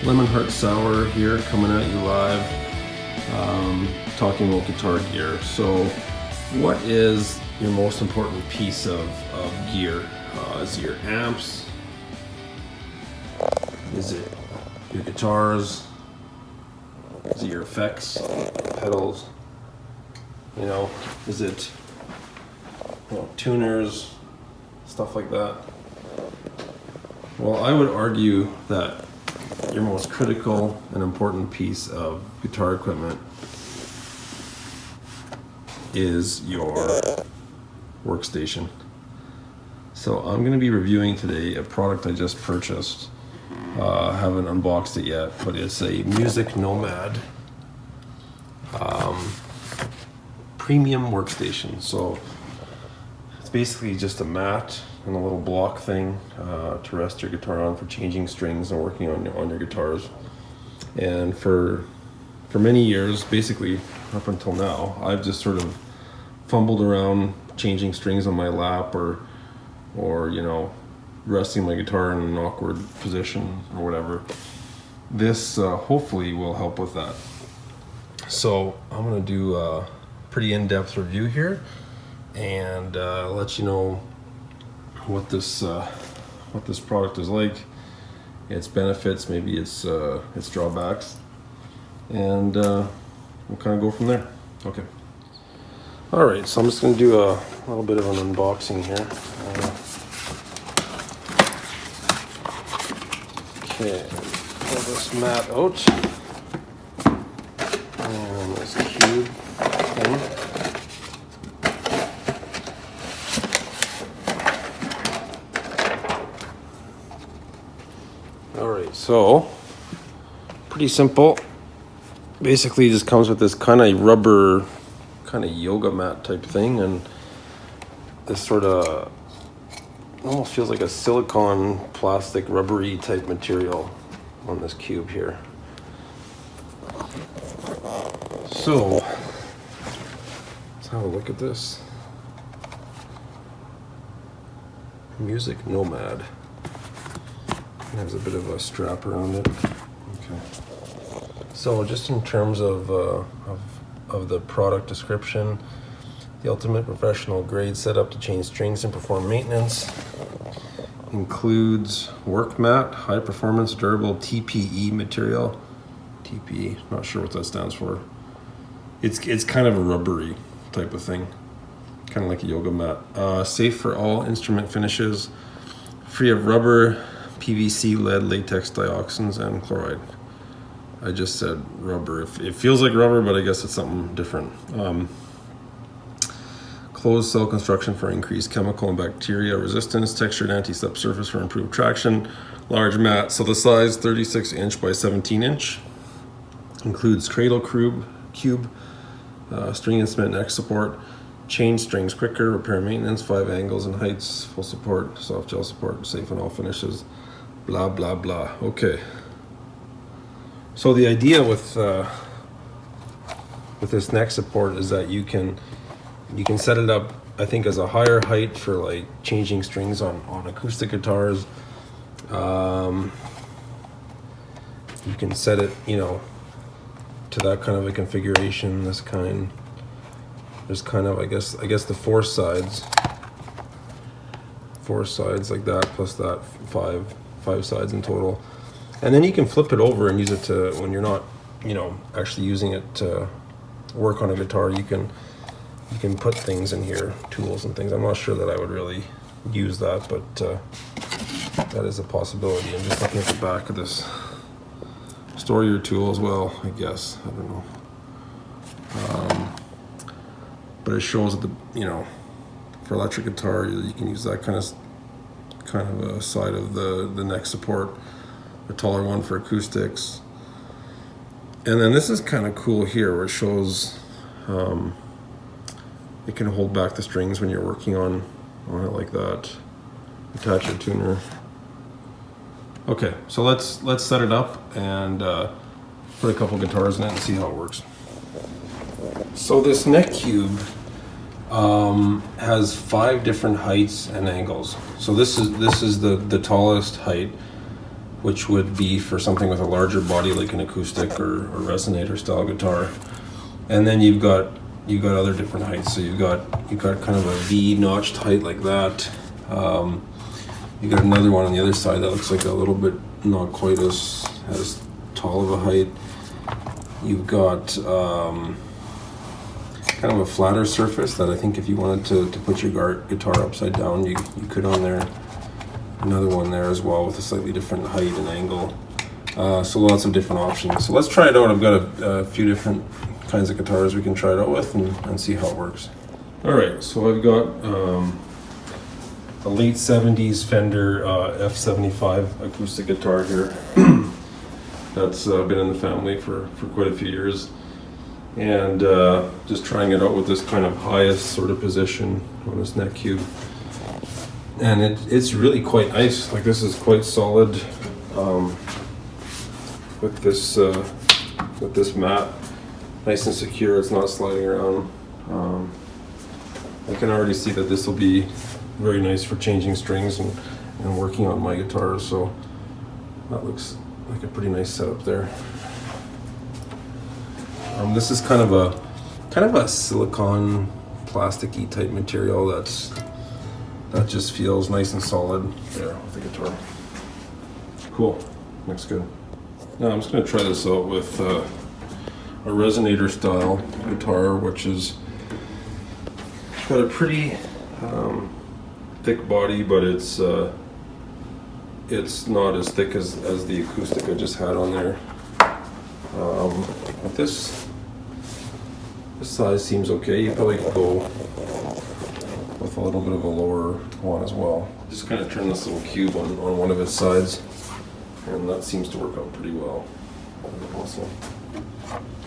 Lemonhartsour here, coming at you live, talking about guitar gear. So what is your most important piece of gear? Is it your amps? Is it your guitars? Is it your effects, pedals? You know, is it tuners, stuff like that? Well, I would argue that your most critical and important piece of guitar equipment is your workstation. So I'm going to be reviewing today a product I just purchased. I haven't unboxed it yet, but it's a MusicNomad premium workstation. So it's basically just a mat and a little block thing to rest your guitar on for changing strings and working on your guitars. And for many years, basically up until now, I've just sort of fumbled around changing strings on my lap or you know, resting my guitar in an awkward position or whatever. This hopefully will help with that. So I'm gonna do a pretty in-depth review here and let you know what this product is like, its benefits, maybe its drawbacks, and we'll kind of go from there. Okay. All right, so I'm just going to do a little bit of an unboxing here. Okay, pull this mat out, and this cube thing. Alright, so pretty simple. Basically just comes with this kind of rubber, kind of yoga mat type thing, and this sort of almost feels like a silicone plastic rubbery type material on this cube here. So let's have a look at this. MusicNomad. It has a bit of a strap around it. Okay. So just in terms of the product description, the ultimate professional grade setup to change strings and perform maintenance. Includes work mat, high performance durable TPE material. TPE, not sure what that stands for. It's kind of a rubbery type of thing, kind of like a yoga mat. Safe for all instrument finishes, free of rubber, PVC, lead, latex, dioxins, and chloride. I just said rubber. It feels like rubber, but I guess it's something different. Closed cell construction for increased chemical and bacteria resistance. Textured anti-slip surface for improved traction. Large mat. So the size 36 inch by 17 inch. Includes Cradle cube, string and cement neck support. Change strings quicker, repair maintenance, 5 angles and heights, full support, soft gel support, safe in all finishes, blah blah blah. Okay. So the idea with this neck support is that you can set it up, I think, as a higher height for like changing strings on acoustic guitars. You can set it, you know, to that kind of a configuration. This kind. There's kind of, I guess the four sides like that, plus that five sides in total. And then you can flip it over and use it to, when you're not, you know, actually using it to work on a guitar, you can put things in here, tools and things. I'm not sure that I would really use that, but that is a possibility. I'm just looking at the back of this. Store your tools, well, I guess, I don't know. But it shows that you know, for electric guitar, you can use that kind of a side of the neck support, a taller one for acoustics. And then this is kind of cool here, where it shows it can hold back the strings when you're working on it like that. Attach your tuner. Okay, so let's set it up and put a couple guitars in it and see how it works. So this neck cube has 5 different heights and angles. So this is the tallest height. which would be for something with a larger body like an acoustic or resonator style guitar. And then you've got other different heights. So you've got kind of a V notched height like that. You got another one on the other side that looks like a little bit not quite as tall of a height. You've got kind of a flatter surface that I think if you wanted to put your guitar upside down, you could on there. Another one there as well with a slightly different height and angle. So lots of different options. So let's try it out. I've got a few different kinds of guitars we can try it out with and see how it works. Alright, so I've got a late 70s Fender F75 acoustic guitar here. That's been in the family for quite a few years. And just trying it out with this kind of highest sort of position on this neck cube. And it's really quite nice. Like, this is quite solid with this mat, nice and secure. It's not sliding around. I can already see that this will be very nice for changing strings and working on my guitar. So that looks like a pretty nice setup there. This is kind of a silicone plasticky type material that just feels nice and solid there with the guitar. Cool, looks good. Now I'm just going to try this out with a resonator style guitar, which is got a pretty thick body, but it's not as thick as the acoustic I just had on there. But this size seems okay. You probably could go with a little bit of a lower one as well. Just kind of turn this little cube on one of its sides, and that seems to work out pretty well. Also,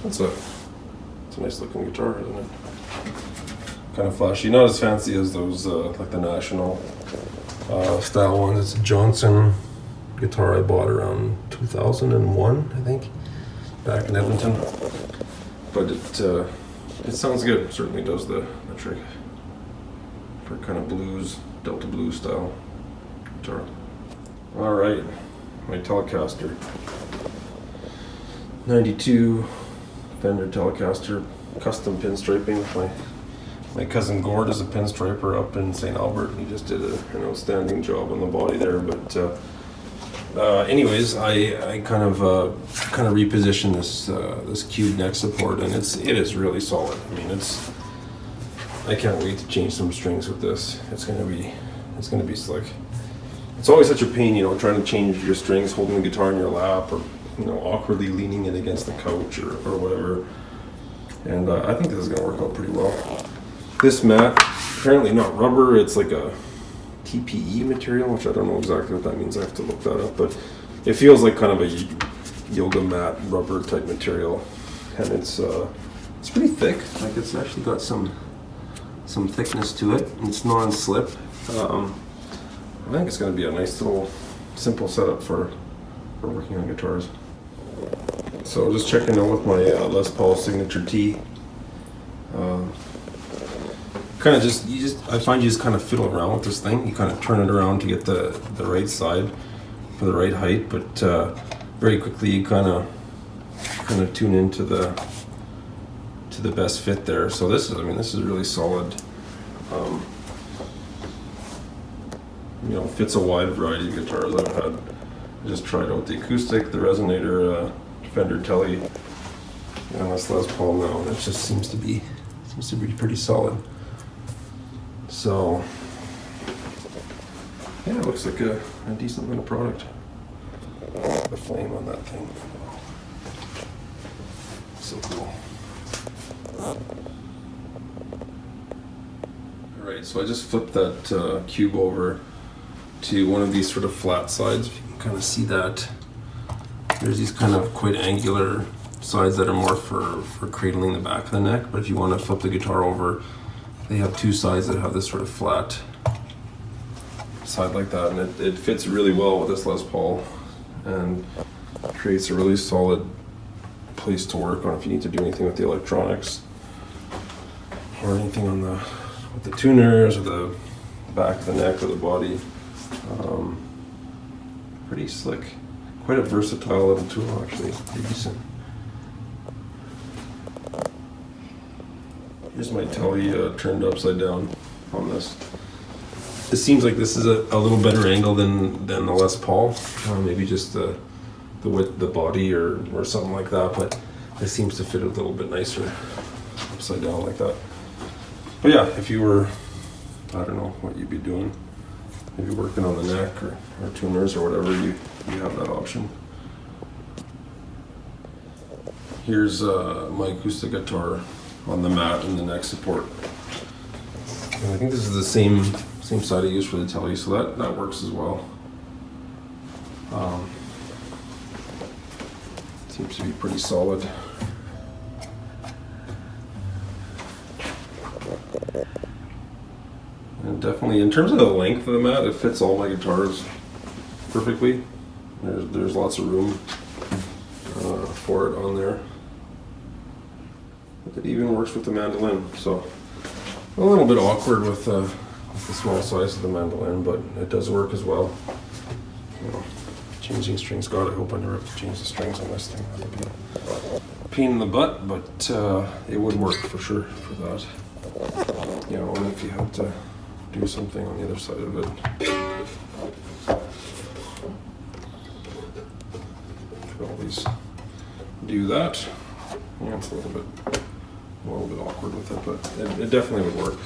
it's a nice looking guitar, isn't it? Kind of flashy, not as fancy as those like the National style ones. It's a Johnson guitar I bought around 2001, I think, back in Edmonton. But it sounds good. It certainly does the trick for kind of blues, Delta blues style guitar. All right, my Telecaster, 92 Fender Telecaster, custom pinstriping. My cousin Gord is a pinstriper up in St. Albert, and he just did an outstanding job on the body there. But anyways, I kind of repositioned this cube neck support, and it is really solid. I mean, I can't wait to change some strings with this. It's gonna be slick. It's always such a pain, trying to change your strings, holding the guitar in your lap, or awkwardly leaning it against the couch or whatever. And I think this is gonna work out pretty well. This mat, apparently not rubber, it's like a TPE material, which I don't know exactly what that means. I have to look that up, but it feels like kind of a yoga mat rubber type material, and it's pretty thick. Like, it's actually got some thickness to it. It's non-slip. I think it's going to be a nice little simple setup for working on guitars. So just checking out with my Les Paul Signature T. I find you just kind of fiddle around with this thing. You kind of turn it around to get the right side for the right height, but very quickly you kind of tune into the best fit there. So this is really solid. Fits a wide variety of guitars I've had. I just tried out the acoustic, the resonator, Fender Tele, and this Les Paul now, and it just seems to be pretty solid. So yeah, it looks like a decent little product. The flame on that thing, so cool. Alright, so I just flipped that cube over to one of these sort of flat sides. If you can kind of see that, there's these kind of quite angular sides that are more for cradling the back of the neck, but if you want to flip the guitar over, they have two sides that have this sort of flat side like that, and it fits really well with this Les Paul and creates a really solid place to work on if you need to do anything with the electronics or anything on with the tuners or the back of the neck or the body. Pretty slick. quite a versatile little tool, actually. Pretty decent. Here's my telly turned upside down on this. It seems like this is a little better angle than the Les Paul. Maybe just the width, the body, or something like that. But this seems to fit a little bit nicer upside down like that. But yeah, if you were, I don't know what you'd be doing. Maybe working on the neck or tuners or whatever, you have that option. Here's my acoustic guitar on the mat and the neck support. And I think this is the same side I use for the telly, so that works as well. Seems to be pretty solid. And definitely, in terms of the length of the mat, it fits all my guitars perfectly. There's lots of room for it on there. It even works with the mandolin, so a little bit awkward with the small size of the mandolin, but it does work as well. You know, changing strings, God, I hope I never have to change the strings on this thing. That would be a pain in the butt, but it would work for sure for that. You know, and if you had to do something on the other side of it. Could always do that. Yeah, it's a little bit awkward with it, but it definitely would work.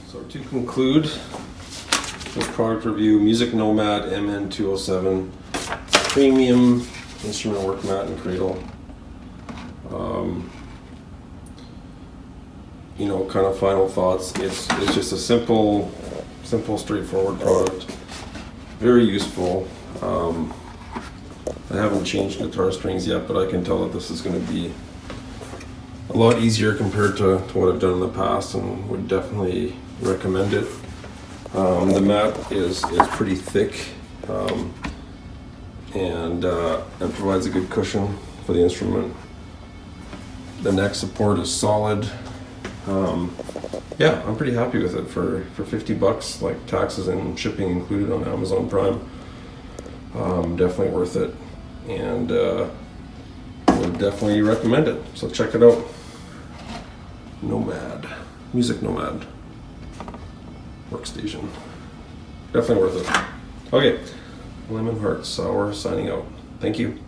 So to conclude this product review, MusicNomad MN207 premium instrument work mat and cradle. You know, kind of final thoughts. It's just a simple, straightforward product. Very useful. I haven't changed guitar strings yet, but I can tell that this is going to be a lot easier compared to what I've done in the past, and would definitely recommend it. The mat is pretty thick and provides a good cushion for the instrument. The neck support is solid. Yeah, I'm pretty happy with it for $50, like taxes and shipping included on Amazon Prime. Definitely worth it, and would definitely recommend it. So check it out. MusicNomad workstation. Definitely worth it. Okay, Lemonhartsour signing out. Thank you.